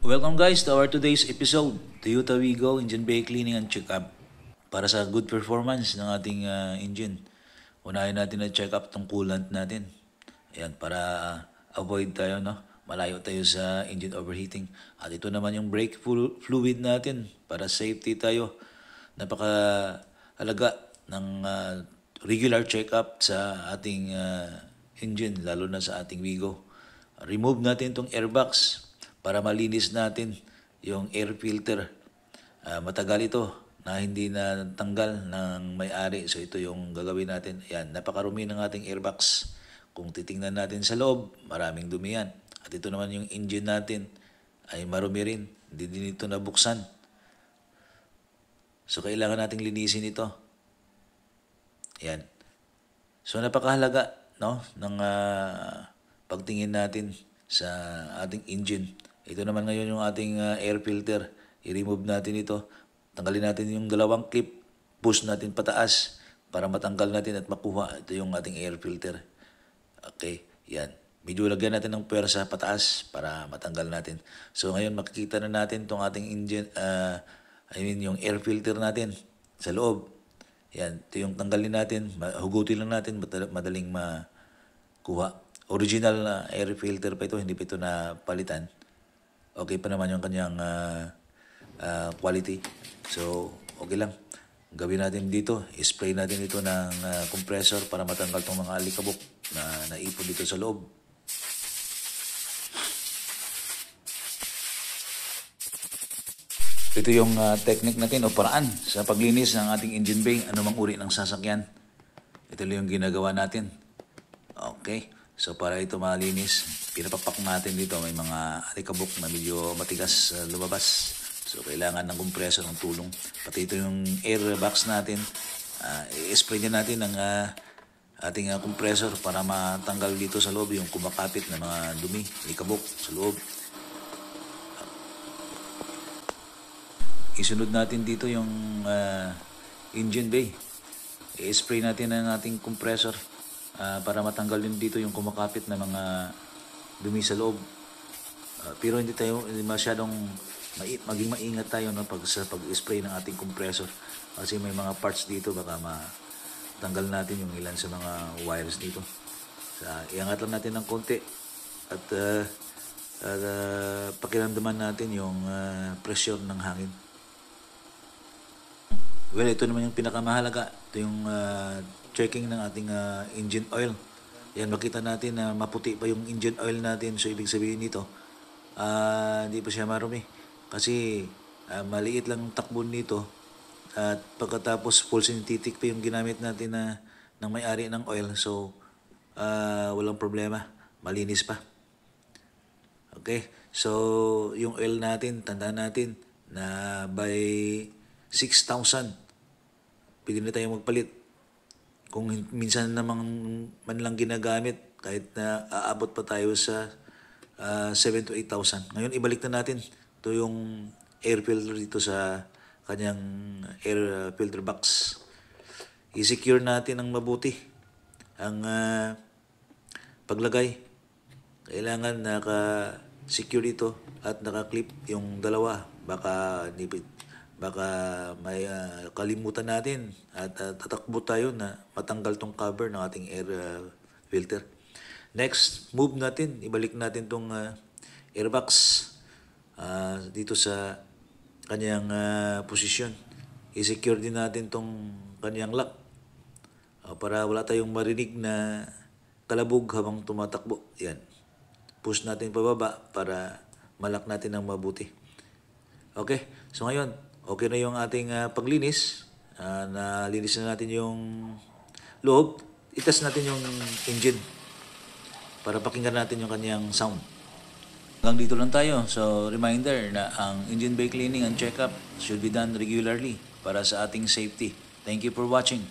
Welcome guys to our today's episode, Toyota Wigo Engine Bay Cleaning and Check-up. Para sa good performance ng ating engine, unahin natin na check up tong coolant natin. Ayan, para avoid tayo, no? Malayo tayo sa engine overheating. At ito naman yung brake fluid natin para safety tayo. Napaka-halaga ng regular check-up sa ating engine, lalo na sa ating Wigo. Remove natin itong airbox para malinis natin yung air filter. Matagal ito na hindi na tanggal ng may-ari. So ito yung gagawin natin. Ayan, napakarumi ng ating airbox. Kung titingnan natin sa loob, maraming dumi yan. At ito naman yung engine natin ay marumi rin. Hindi din ito nabuksan. So kailangan nating linisin ito. Ayan. So napakahalaga, no, ng pagtingin natin sa ating engine. Ito naman ngayon yung ating air filter. I-remove natin ito. Tanggalin natin yung dalawang clip. Push natin pataas para matanggal natin at makuha. Ito yung ating air filter. Okay, yan. Medyo lagyan natin ng puwersa pataas para matanggal natin. So ngayon makikita na natin itong ating engine, yung air filter natin sa loob. Yan, ito yung tanggalin natin. Hugutin lang natin, madaling makuha. Original air filter pa ito, hindi pa ito napalitan. Okay pa naman yung kanyang quality. So, okay lang. Gawin natin dito, spray natin ito ng compressor para matanggal itong mga alikabok na naipon dito sa loob. Ito yung technique natin o paraan sa paglinis ng ating engine bay, anumang uri ng sasakyan. Ito lang yung ginagawa natin. Okay. So para ito malinis, pinapapak natin dito. May mga alikabok na medyo matigas lumabas. So kailangan ng compressor ng tulong. Pati ito yung air box natin. I-spray niya natin ng ating compressor para matanggal dito sa loob yung kumakapit na mga dumi, alikabok sa loob. Isunod natin dito yung engine bay. I-spray natin ang ating compressor para matanggal din dito yung kumakapit na mga dumi sa loob. Pero hindi masyadong maging maingat tayo, no, sa pag-spray ng ating compressor. Kasi may mga parts dito baka matanggal natin yung ilan sa mga wires dito. Iangat lang natin ng konti at pakiramdaman natin yung pressure ng hangin. Well, ito naman yung pinakamahalaga. Ito yung checking ng ating engine oil. Yan, makita natin na maputi pa yung engine oil natin. So, ibig sabihin nito, hindi pa siya marumi. Kasi maliit lang ang takbon nito. At pagkatapos full synthetic pa yung ginamit natin ng may-ari ng oil. So, walang problema. Malinis pa. Okay? So, yung oil natin, tandaan natin na by 6,000, pwede na tayo magpalit. Kung minsan namang man lang ginagamit, kahit na aabot pa tayo sa 7 to 8,000. Ngayon, ibalik na natin ito yung air filter dito sa kanyang air filter box. I-secure natin ng mabuti ang paglagay. Kailangan naka-secure ito at naka-clip yung dalawa. Baka may kalimutan natin at tatakbo tayo na matanggal tong cover ng ating air filter. Next, move natin. Ibalik natin tong airbox dito sa kanyang posisyon. I-secure din natin tong kanyang lock para wala tayong marinig na kalabog habang tumatakbo. Yan. Push natin pababa para malak natin ng mabuti. Okay, so ngayon, okay na yung ating paglinis. Nalinis na natin yung loob. Itas natin yung engine para pakinggan natin yung kanyang sound. Hanggang dito lang tayo. So, reminder na ang engine bay cleaning and check-up should be done regularly para sa ating safety. Thank you for watching.